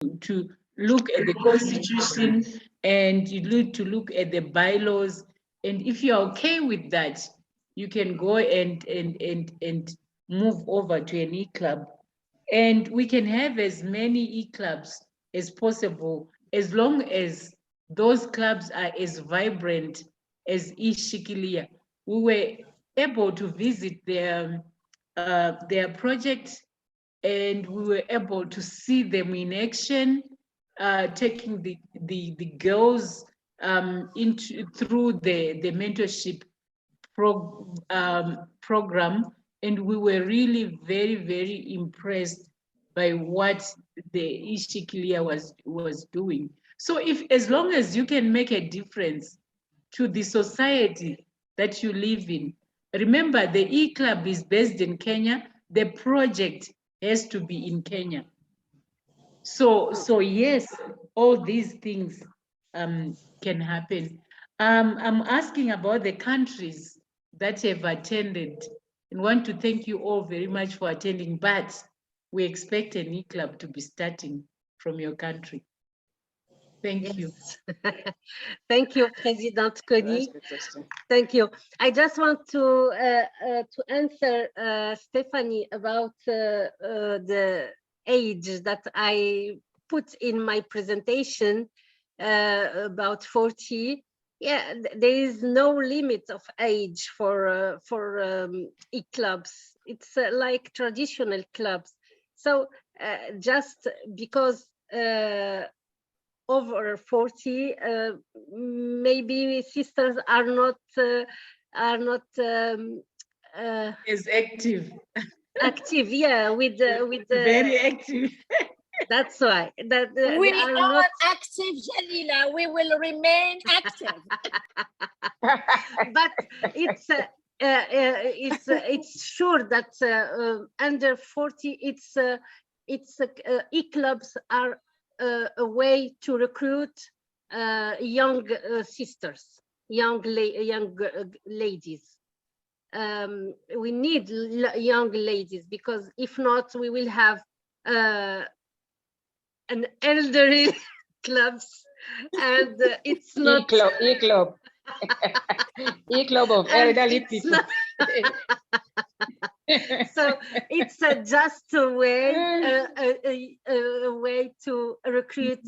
to look at the constitution, and you need to look at the bylaws. And if you're okay with that, you can go and move over to an e-club. And we can have as many e-clubs as possible, as long as those clubs are as vibrant as eShikilia. We were able to visit their project, and we were able to see them in action, taking the girls into through the mentorship program, and we were really very impressed by what the Ishikilia was doing. So if, as long as you can make a difference to the society that you live in, remember the eClub is based in Kenya, the project has to be in Kenya. So yes, all these things can happen. I'm asking about the countries that have attended, and want to thank you all very much for attending, but we expect an e-club to be starting from your country. Thank you. Thank you, President Connie. Thank you. I just want to answer Stephanie about the age that I put in my presentation, about 40. Yeah, there is no limit of age for e-clubs. It's like traditional clubs. So just because over 40, maybe sisters are not As active. Active, yeah, with very active. That's why that we are not active, Jalila. We will remain active. But it's sure that under 40, it's e-clubs are a way to recruit young sisters, young ladies. We need young ladies, because if not, we will have an elderly clubs, and it's not e-club e-club of elderly people. So it's just a way to recruit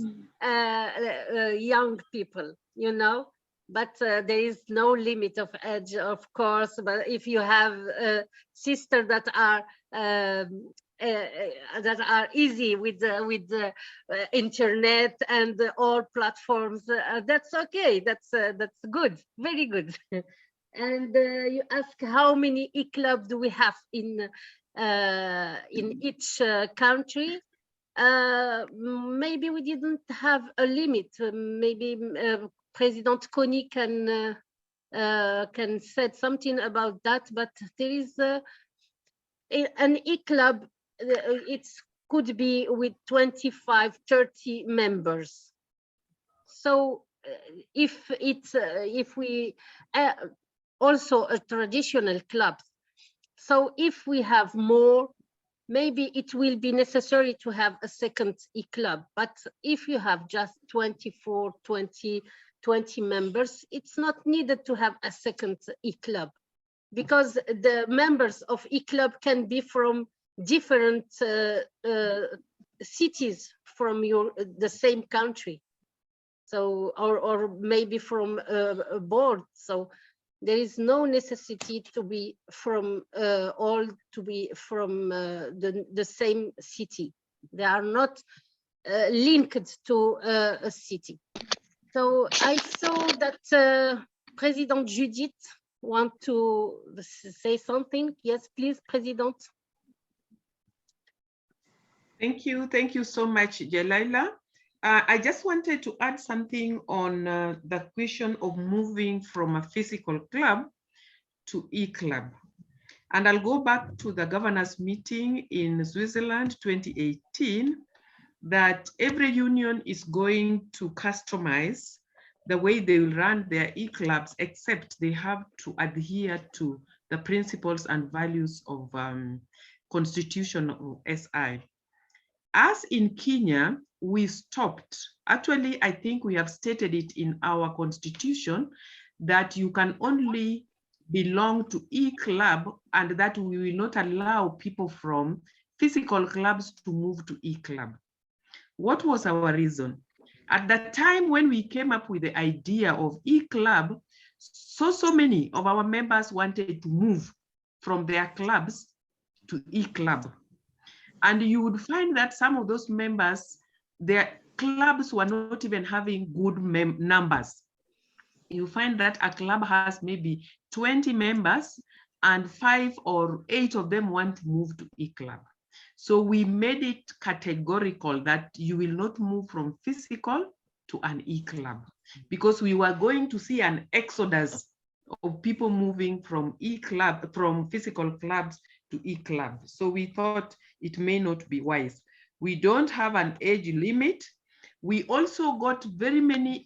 young people, you know. But there is no limit of age, of course. But if you have sisters that are easy with the internet and all platforms, that's okay. That's good, very good. And you ask how many e-clubs do we have in each country? Maybe we didn't have a limit. Maybe President Connie can say something about that. But there is an e-club. It could be with 25, 30 members. So if we also a traditional club. So if we have more, maybe it will be necessary to have a second e-club. But if you have just 24, 20 members, it's not needed to have a second e-club, because the members of e-club can be from different cities from the same country. So, or maybe from abroad. So there is no necessity to be from the same city. They are not linked to a city. So I saw that President Judith want to say something. Yes, please, President. Thank you so much, Jalila. I just wanted to add something on the question of moving from a physical club to e-club. And I'll go back to the governors' meeting in Switzerland 2018, that every union is going to customize the way they will run their e-clubs, except they have to adhere to the principles and values of Constitution of SI. As in Kenya, we stopped. Actually, I think we have stated it in our constitution that you can only belong to eClub and that we will not allow people from physical clubs to move to eClub. What was our reason? At the time when we came up with the idea of eClub, so many of our members wanted to move from their clubs to eClub. And you would find that some of those members, their clubs were not even having good numbers. You find that a club has maybe 20 members and 5 or 8 of them want to move to eClub. So we made it categorical that you will not move from physical to an eClub, because we were going to see an exodus of people moving from eClub, from physical clubs to eClub. So we thought it may not be wise. We don't have an age limit. We also got very many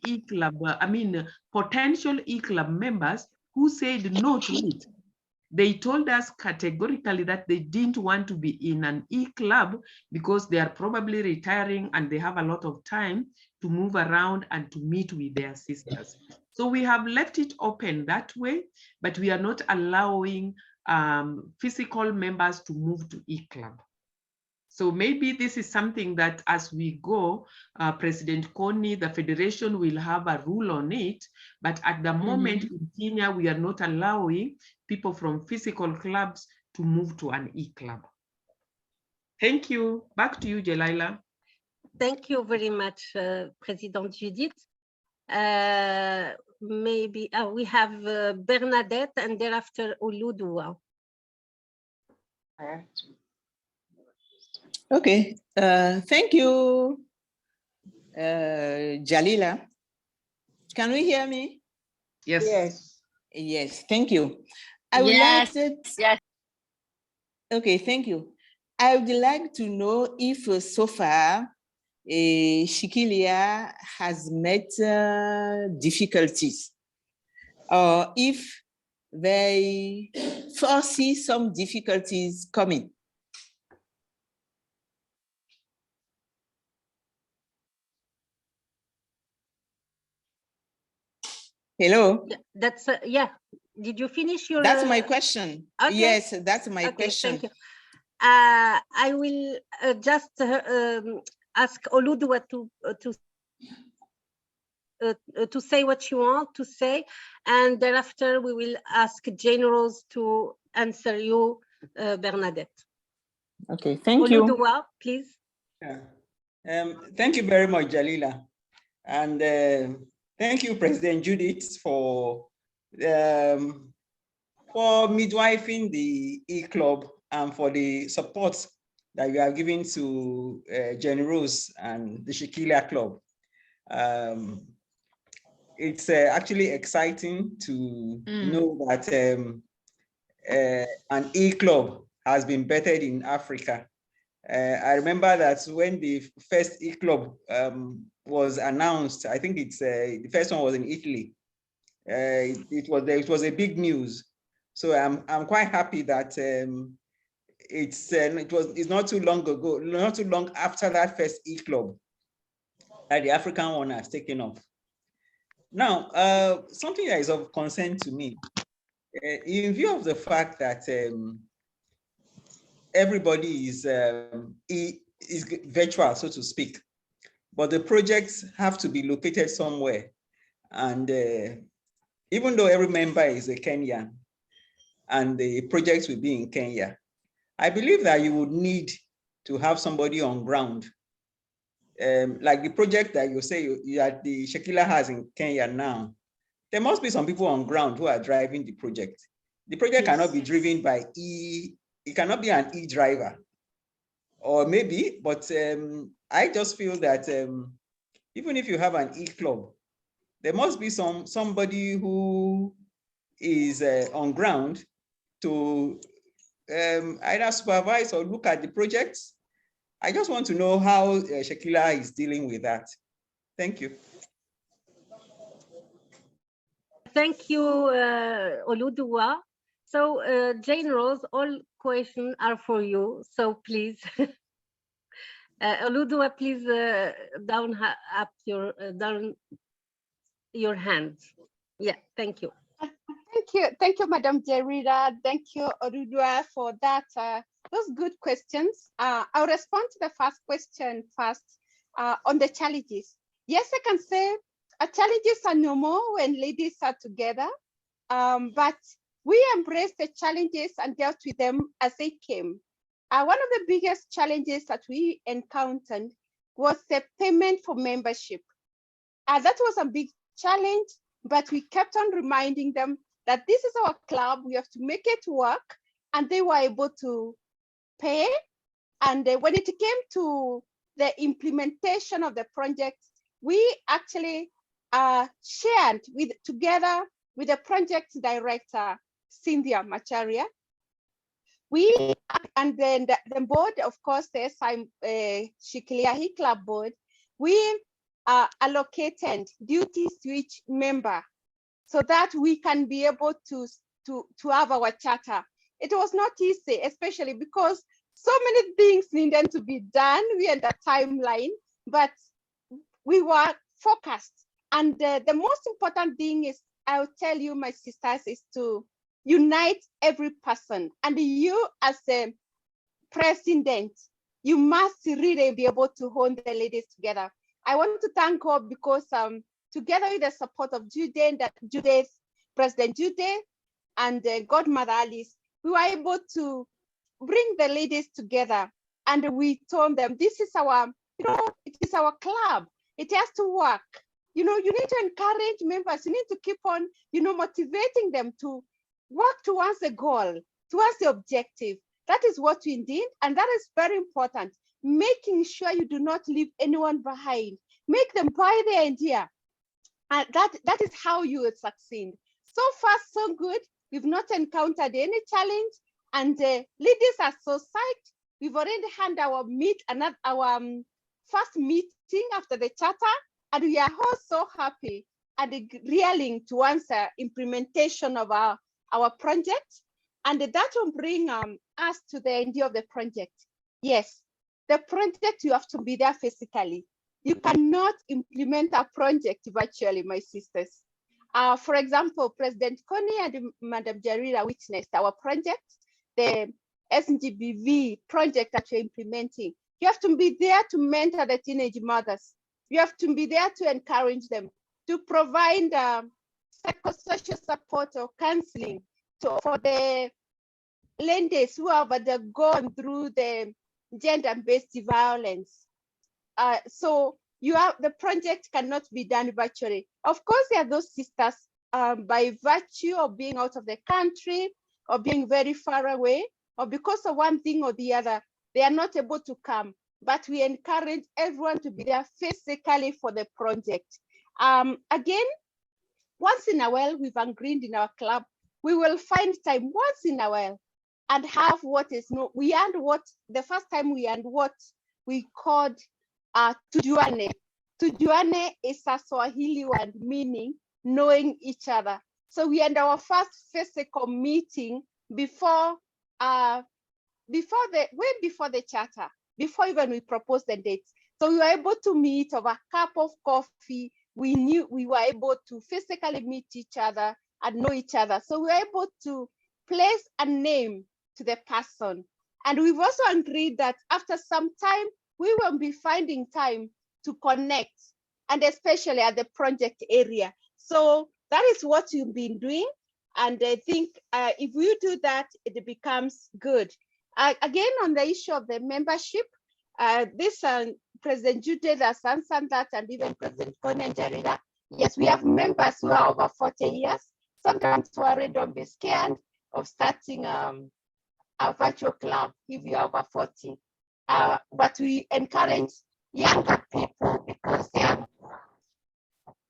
potential eClub members who said no to it. They told us categorically that they didn't want to be in an eClub because they are probably retiring and they have a lot of time to move around and to meet with their sisters. So we have left it open that way, but we are not allowing physical members to move to eClub. So maybe this is something that as we go, President Kony, the Federation will have a rule on it, but at the moment in Kenya, we are not allowing people from physical clubs to move to an eClub. Thank you. Back to you, Jelila. Thank you very much, President Judith. Maybe we have Bernadette and thereafter Oludua. Okay, thank you, Jalila. Can we hear me? Yes. Yes. Yes, thank you. I would Yes, like to, yes. okay, thank you. I would like to know if so far Shikilia has met difficulties, or if they foresee some difficulties coming. Hello? Yeah, that's, yeah. Did you finish your? That's my question. Okay. Yes, that's my Okay, question. thank you. I will just ask Oludua to say what you want to say, and thereafter we will ask Jane Rose to answer you, Bernadette. Okay, thank you. Oludua, please. Yeah. Thank you very much, Jalila. And thank you, President Judith, for midwifing the eClub and for the support that you have given to Jenny Rose and the Shikilia Club. It's actually exciting to know that an eClub has been bettered in Africa. I remember that when the first eClub was announced, I think it's the first one was in Italy. It was a big news. So I'm quite happy that it's not too long ago, not too long after that first eClub that the African one has taken off. Now, something that is of concern to me, in view of the fact that everybody is virtual, so to speak, but the projects have to be located somewhere. And even though every member is a Kenyan and the projects will be in Kenya, I believe that you would need to have somebody on ground. Like the project that you say the Shekila has in Kenya now, there must be some people on ground who are driving the project. The project cannot be driven by it cannot be an e-driver, or maybe, but I just feel that even if you have an e-club, there must be somebody who is on ground to either supervise or look at the projects. I just want to know how Shekila is dealing with that. Thank you. Thank you, Oludua. So Jane Rose, all questions are for you. So please, Oludua, please down your hands. Yeah, thank you. Thank you, Madam Jerida. Thank you, Oludua, for that. Those good questions. I'll respond to the first question first on the challenges. Yes, I can say challenges are normal when ladies are together, but we embraced the challenges and dealt with them as they came. One of the biggest challenges that we encountered was the payment for membership. That was a big challenge, but we kept on reminding them that this is our club, we have to make it work, and they were able to pay. And when it came to the implementation of the project, we actually shared together with the project director, Cynthia Macharia. And then the board, of course, the Shikilia eClub board, we allocated duties to each member so that we can be able to have our charter. It was not easy, especially because so many things needed to be done. We had a timeline, but we were focused. And the most important thing is, I'll tell you, my sisters, is to unite every person. And you as a president, you must really be able to hold the ladies together. I want to thank God because together with the support of Judith, President Judith, and Godmother Alice, we were able to bring the ladies together. And we told them, this is our, it is our club. It has to work. You need to encourage members. You need to keep on, motivating them to work towards the goal, towards the objective. That is what we did. And that is very important. Making sure you do not leave anyone behind. Make them buy the idea. And that is how you will succeed. So far, so good. We've not encountered any challenge. And leaders are so psyched. We've already had our first meeting after the charter. And we are all so happy and reeling towards the implementation of our project. And that will bring us to the end of the project. Yes, the project, you have to be there physically. You cannot implement a project virtually, my sisters. For example, President Connie and Madam Jarira witnessed our project, the SNGBV project that we're implementing. You have to be there to mentor the teenage mothers. You have to be there to encourage them, to provide psychosocial support or counseling for the ladies who have gone through the gender-based violence. So the project cannot be done virtually. Of course, there are those sisters by virtue of being out of the country or being very far away, or because of one thing or the other, they are not able to come. But we encourage everyone to be there physically for the project. Again, once in a while, we've agreed in our club, we will find time once in a while and have the first time we had what we called tujuane. Tujuane is a Swahili word meaning knowing each other. So we had our first physical meeting before the charter, before even we proposed the dates. So we were able to meet over a cup of coffee. We knew we were able to physically meet each other and know each other. So we were able to place a name to the person. And we've also agreed that after some time, we will be finding time to connect, and especially at the project area. So that is what you've been doing. And I think if we do that, it becomes good. Again, on the issue of the membership, President Judith has answered that, and even President Conan Jarida. Yes, we have members who are over 40 years. Sometimes worried or be scared of starting a virtual club if you are over 40. But we encourage younger people because they are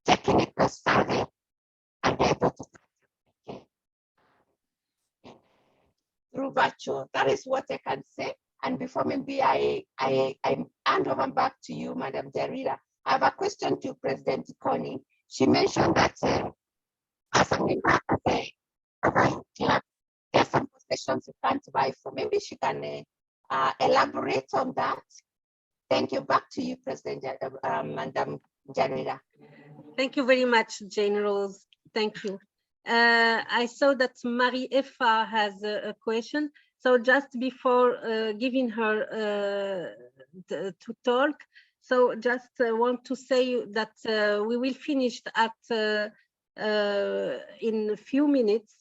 technical savvy and able to through virtual. That is what I can say. And before maybe I hand over back to you, Madam Jarida, I have a question to President Connie. She mentioned that as a member of the club, there are some possessions you can't buy for. Maybe she can elaborate on that. Thank you. Back to you, Madam Jalila. Thank you very much, Jane Rose. Thank you. I saw that Marie Effa has a question. So just before giving her to talk, so just want to say that we will finish at in a few minutes,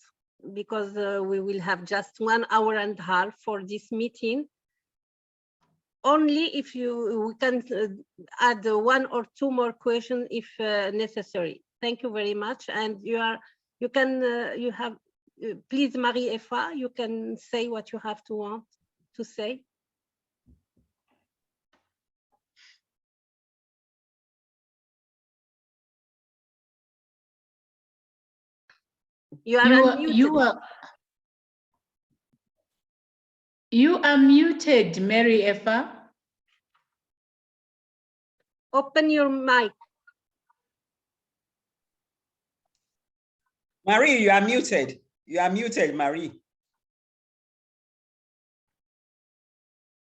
because we will have just 1 hour and a half for this meeting. Only if we can add 1 or 2 more questions if necessary. Thank you very much. And you have, please, Marie Effa, you can say what you have to say. You are unmuted. You are muted, Mary Effa. Open your mic. Marie, you are muted. You are muted, Marie.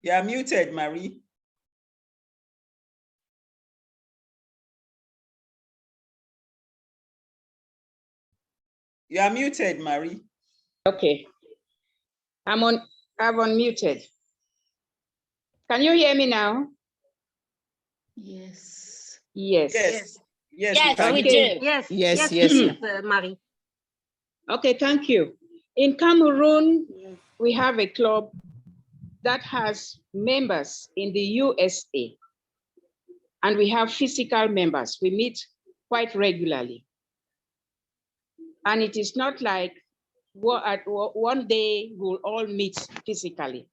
You are muted, Marie. You are muted, Marie. Okay. I've unmuted. Can you hear me now? Yes. Yes. Yes. Yes, Yes, we Okay. do. Yes, Yes, yes, yes. please, Marie. Okay, thank you. In Cameroon, we have a club that has members in the USA, and we have physical members. We meet quite regularly. And it is not like one day we'll all meet physically.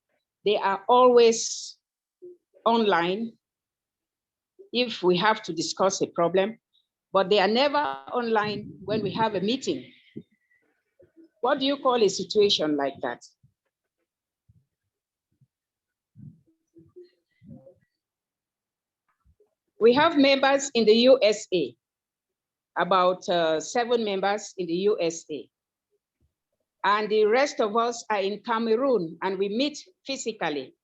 They are always online if we have to discuss a problem, but they are never online when we have a meeting. What do you call a situation like that? We have members in the USA, about 7 members in the USA. And the rest of us are in Cameroon, and we meet physically.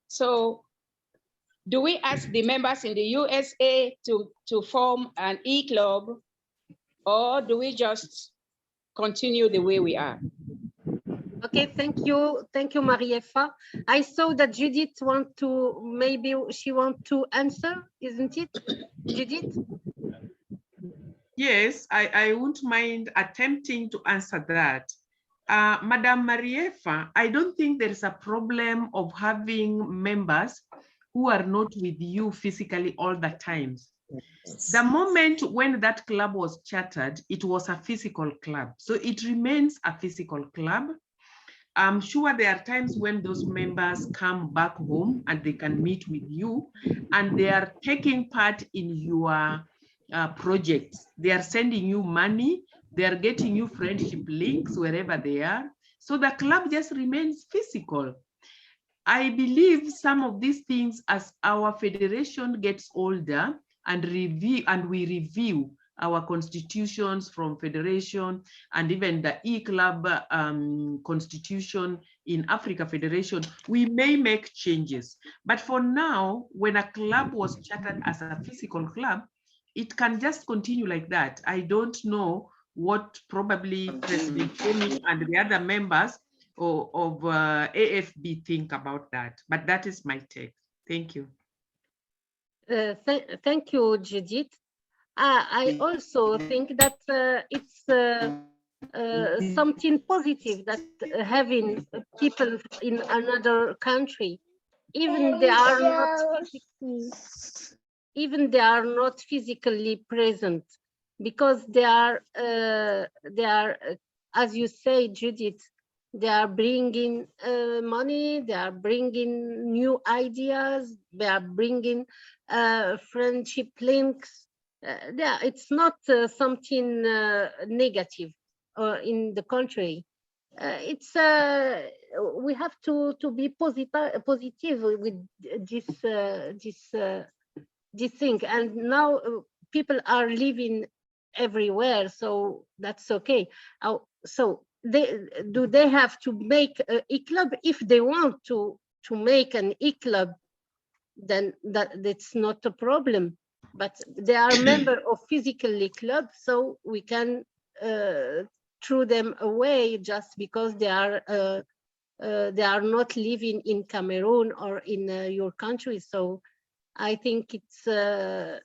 So do we ask the members in the USA to form an eClub, or do we just continue the way we are? Okay, thank you, Marie Effa. I saw that Judith maybe she want to answer, isn't it, Judith? Yes, I won't mind attempting to answer that. Madam Mariefa, I don't think there is a problem of having members who are not with you physically all the times. The moment when that club was chartered, it was a physical club. So it remains a physical club. I'm sure there are times when those members come back home and they can meet with you and they are taking part in your projects. They are sending you money. They are getting you friendship links wherever they are. So the club just remains physical. I believe some of these things, as our federation gets older and we review our constitutions from federation and even the eClub constitution in Africa Federation, we may make changes. But for now, when a club was chartered as a physical club, it can just continue like that. I don't know what probably President Kony and the other members of AFB think about that, but that is my take. Thank you. Thank you, Judith. I also think that it's something positive that having people in another country, even they are not physically present, because they are as you say, Judith, they are bringing money, they are bringing new ideas, they are bringing friendship links. It's not something negative, or in the contrary. It's we have to be positive with this thing. And now people are living everywhere, so that's okay. So they have to make a club if they want to to make an e-club, then that's not a problem. But they are member of physically club, so we can throw them away just because they are not living in Cameroon or in your country. So I think it's the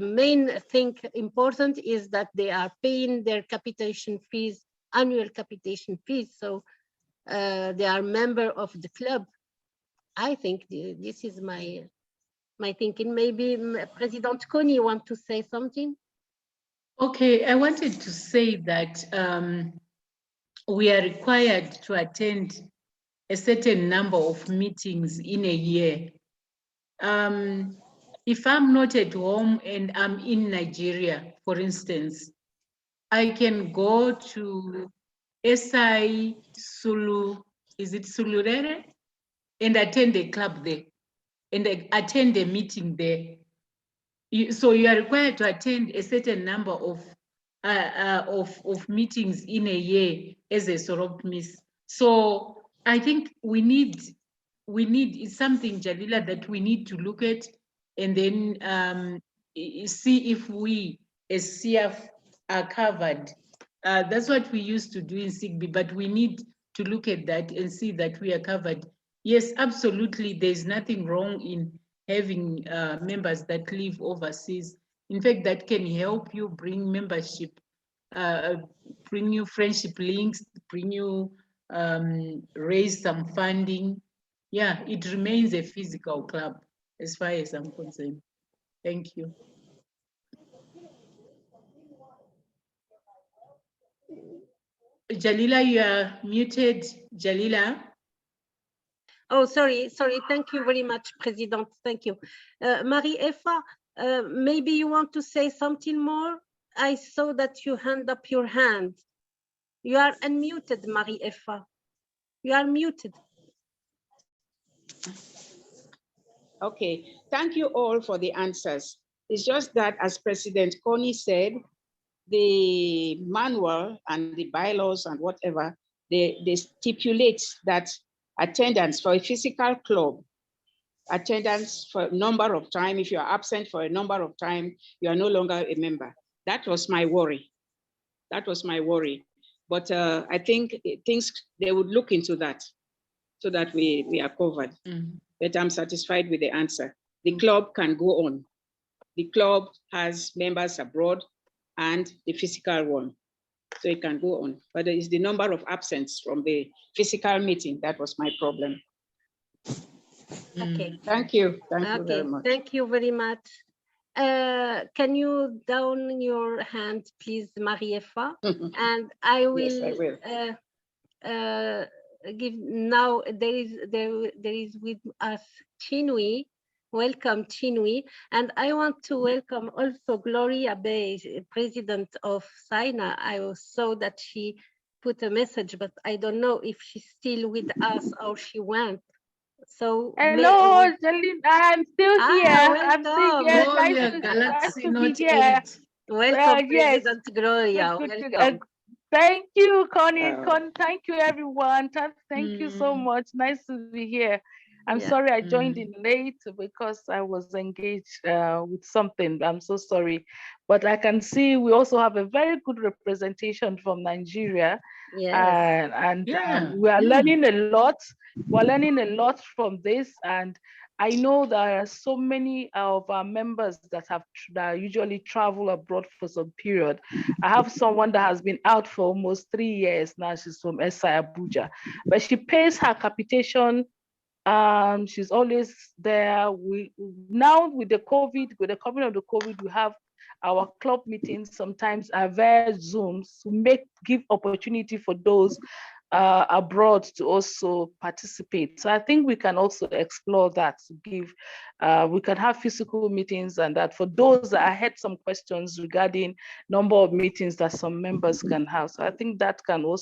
main thing important is that they are paying their capitation fees, annual capitation fees. So they are member of the club. I think this is my thinking. Maybe President Kony want to say something? Okay, I wanted to say that we are required to attend a certain number of meetings in a year. If I'm not at home and I'm in Nigeria, for instance, I can go to SI Sulu, is it Sulurere? And attend a club there and attend a meeting there. So you are required to attend a certain number of meetings in a year as a Soropmis. So I think we need it's something, Jalila, that we need to look at and then see if we as CF are covered. That's what we used to do in SIGBI, but we need to look at that and see that we are covered. Yes, absolutely. There's nothing wrong in having members that live overseas. In fact, that can help you bring membership, bring you friendship links, bring you raise some funding. Yeah, it remains a physical club as far as I'm concerned. Thank you. Jalila, you are muted. Jalila. Oh, sorry. Thank you very much, President. Thank you. Marie-Eva, maybe you want to say something more? I saw that you hand up your hand. You are unmuted, Marie-Eva. You are muted. Okay, thank you all for the answers. It's just that, as President Kony said, the manual and the bylaws and whatever, they stipulate that attendance for a physical club, attendance for a number of time, if you are absent for a number of time, you are no longer a member. That was my worry. That was my worry. But I think they would look into that so that we are covered. But I'm satisfied with the answer. The club can go on. The club has members abroad and the physical one, so it can go on. But it's the number of absence from the physical meeting that was my problem. Okay. Thank you. Thank you very much. Thank you very much. Can you down your hand, please, Marie-Eva? And I will, yes, I will. Give now. There is with us Chinwe. Welcome, Chinwe. And I want to welcome also Gloria Bay, President of SINA. I saw that she put a message, but I don't know if she's still with us or she went. So hello, Jalina, I'm still here. I'm still here. Nice to be here. Welcome, yes. President Gloria. Welcome. Thank you, Connie. Thank you, everyone. Thank you so much. Nice to be here. I'm sorry I joined in late because I was engaged with something. I'm so sorry. But I can see we also have a very good representation from Nigeria. Yes. We are learning a lot. We're learning a lot from this. And I know there are so many of our members that usually travel abroad for some period. I have someone that has been out for almost 3 years now. She's from SI Abuja, but she pays her capitation. She's always there. We now with the coming of the COVID, we have our club meetings sometimes are via Zooms to give opportunity for those abroad to also participate. So I think we can also explore that to give, we can have physical meetings and that for those that I had some questions regarding number of meetings that some members can have. So I think that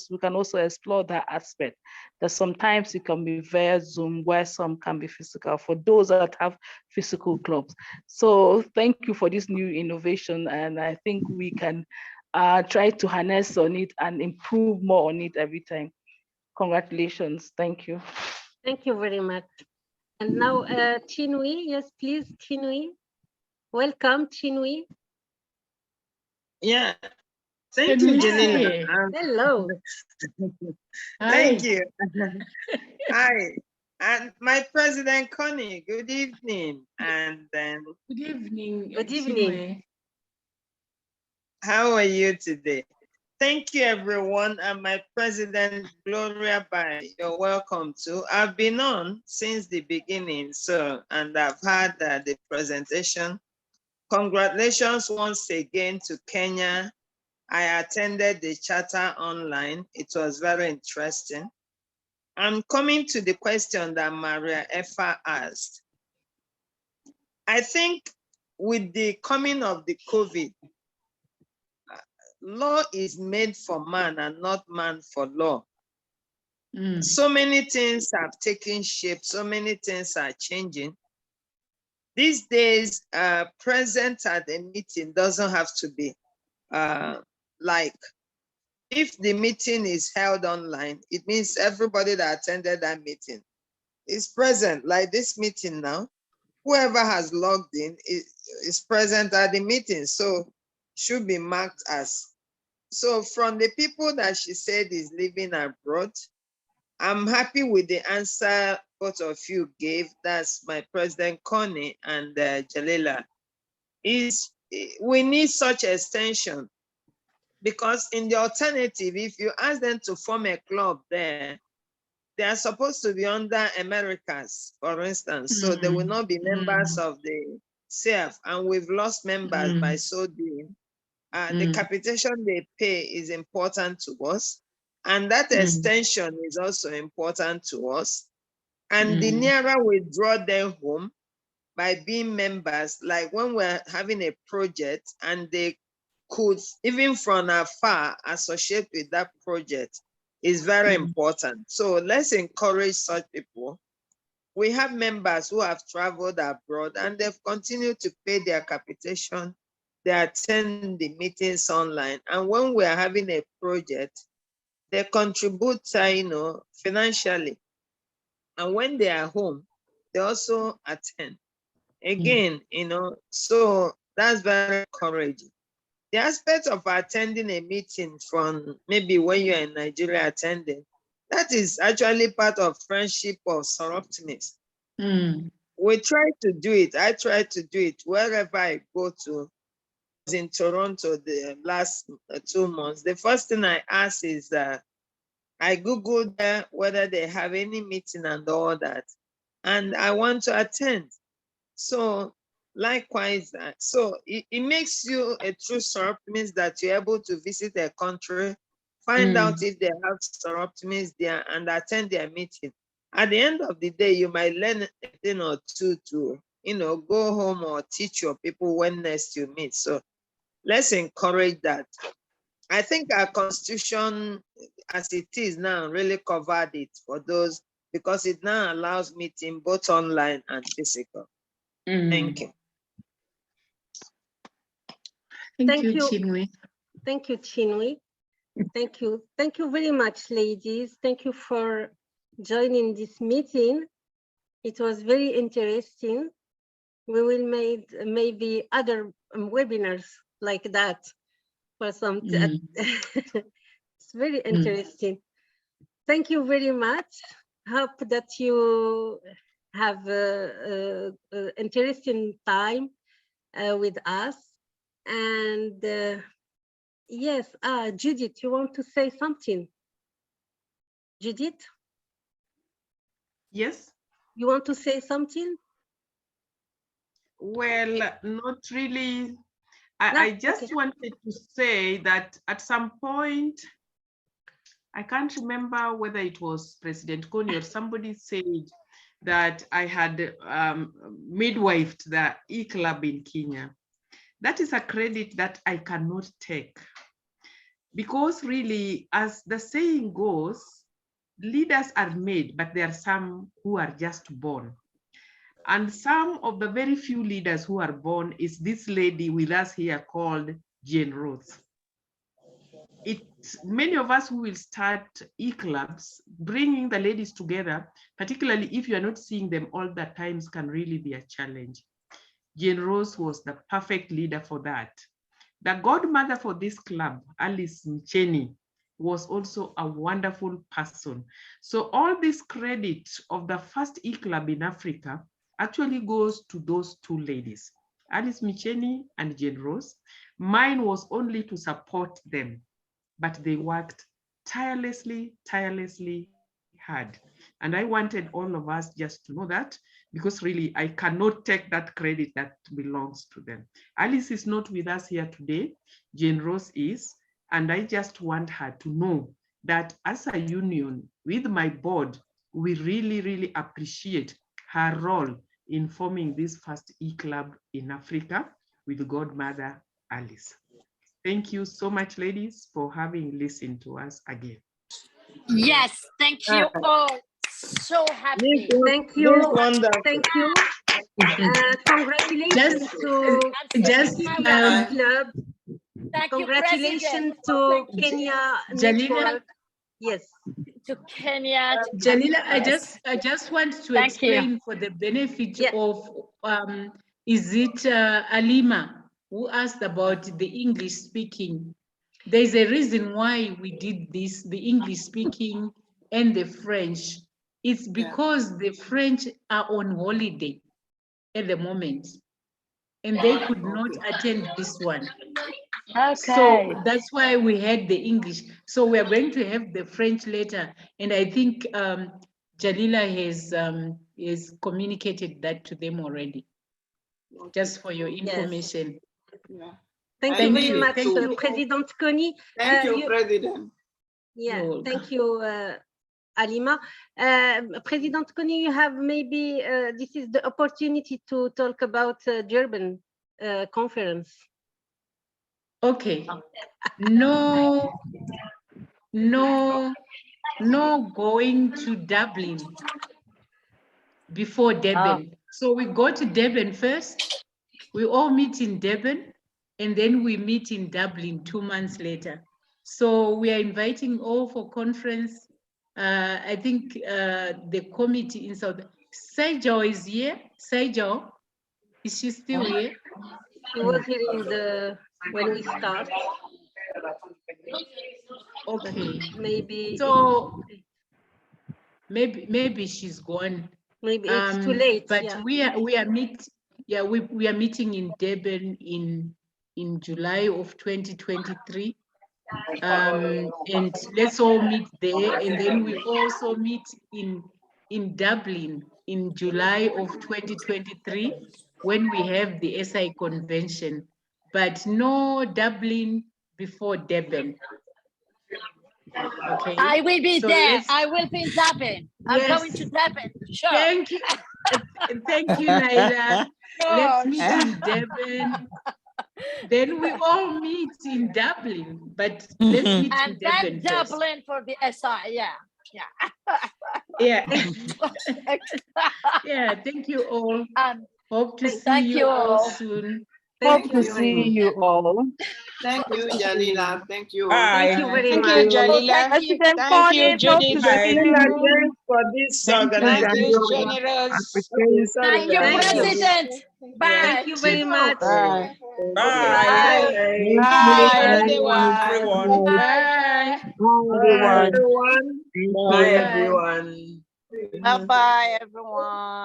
we can also explore that aspect, that sometimes it can be via Zoom where some can be physical for those that have physical clubs. So thank you for this new innovation. And I think we can try to harness on it and improve more on it every time. Congratulations. Thank you. Thank you very much. And now, Chinwe, yes, please, Chinwe. Welcome, Chinwe. Yeah, thank Can you, we Janina. see? Hello. Thank Hi. you. Hi. And my President Connie, good evening. And then, Good evening, Good evening. Chinwe. how are you today? Thank you, everyone. And my President, Gloria Bai, you're welcome too. I've been on since the beginning, so, and I've had the presentation. Congratulations once again to Kenya. I attended the charter online. It was very interesting. I'm coming to the question that Maria Effa asked. I think with the coming of the COVID, law is made for man and not man for law. So many things have taken shape, so many things are changing. These days, present at a meeting doesn't have to be like, if the meeting is held online, it means everybody that attended that meeting is present, like this meeting now. Whoever has logged in is present at the meeting, so should be marked as. So from the people that she said is living abroad, I'm happy with the answer both of you gave. That's my President Connie and Jalila. We need such extension, because in the alternative, if you ask them to form a club there, they are supposed to be under Americas, for instance, so they will not be members of the CF, and we've lost members by so doing. The capitation they pay is important to us, and that extension is also important to us. And the nearer we draw them home by being members, like when we're having a project and they could, even from afar, associate with that project, is very important. So let's encourage such people. We have members who have traveled abroad and they've continued to pay their capitation. They attend the meetings online. And when we are having a project, they contribute, financially. And when they are home, they also attend. Again, so that's very encouraging. The aspect of attending a meeting from maybe when you're in Nigeria attending, that is actually part of friendship or soroptimism. We try to do it. I try to do it wherever I go to. I was in Toronto the last 2 months. The first thing I ask is I Googled whether they have any meeting and all that, and I want to attend. So likewise, so it makes you a true soroptimist, that you're able to visit a country, find out if they have soroptimists there and attend their meeting. At the end of the day, you might learn a thing or two to, go home or teach your people when next you meet. So let's encourage that. I think our constitution, as it is now, really covered it for those, because it now allows meeting both online and physical. Thank you. Thank you, Chinwe. Thank you, Chinwe. Thank you. Thank you very much, ladies. Thank you for joining this meeting. It was very interesting. We will make maybe other webinars like that for some. It's very interesting. Thank you very much. Hope that you have an interesting time with us. And yes, Judith, you want to say something? Judith? Yes. You want to say something? Well, not really. I just wanted to say that at some point, I can't remember whether it was President Connie or somebody said that I had midwifed the eClub in Kenya. That is a credit that I cannot take, because really, as the saying goes, leaders are made, but there are some who are just born. And some of the very few leaders who are born is this lady with us here called Jane Ruth. many of us who will start eClubs, bringing the ladies together, particularly if you are not seeing them all the times, can really be a challenge. Jane Rose was the perfect leader for that. The godmother for this club, Alice Mcheni, was also a wonderful person. So all this credit of the first eClub in Africa actually goes to those two ladies, Alice Mcheni and Jane Rose. Mine was only to support them, but they worked tirelessly hard. And I wanted all of us just to know that, because really I cannot take that credit that belongs to them. Alice is not with us here today, Jane Rose is, and I just want her to know that as a union with my board, we really appreciate her role in forming this first eClub in Africa with godmother Alice. Thank you so much, ladies, for having listened to us again. Yes, thank you all. So happy. Thank you. Wonderful. Thank you. Congratulations to Jalila. Club. Thank you, Congratulations President. to Thank you. Kenya Jalila. Network. Yes. To Kenya. To Jalila, yes. I just want to Thank you. explain for the benefit of, is it Alima who asked about the English speaking? There's a reason why we did this, the English speaking and the French. It's because the French are on holiday at the moment and they could not attend this one. Okay. So that's why we had the English. So we are going to have the French later. And I think Jalila has communicated that to them already, just for your information. Yes. Thank you very much, President Kony. Thank you, President. Yeah, thank you, Alima. President Kony, you have maybe, this is the opportunity to talk about Durban conference. Okay. No going to Dublin before Durban. So we go to Durban first. We all meet in Durban, and then we meet in Dublin 2 months later. So we are inviting all for conference. I think the committee in South, Sejao is here. Sejao, is she still here? She was here in when we start. Okay. Maybe. So maybe she's gone. Maybe it's too late. But yeah. we are meeting in Durban in July of 2023. And let's all meet there, and then we also meet in Dublin in July of 2023 when we have the SI convention, but no Dublin before Durban. Okay. I will be So there. I will be in Dublin. I'm going to Dublin. Sure. Thank you. Thank you, Naila. Let's meet in Durban. Then we all meet in Dublin, but let's meet and in Durban then Dublin for the SI. Yeah. Yeah. Yeah. Thank you all. Hope to see you all soon. Hope to see you all. Thank you, Jalila. Thank you. Bye. Thank you very Thank much. you, Jalila. President Thank you, Kony, hope to Judith. see you. Again for this organization. Thank you, generous. Okay, sorry, Thank you, guys. President. Bye. Thank you very much. Bye. Bye. Bye, Everyone. Bye. Bye, everyone. Bye, Bye, everyone. everyone. Bye-bye, everyone.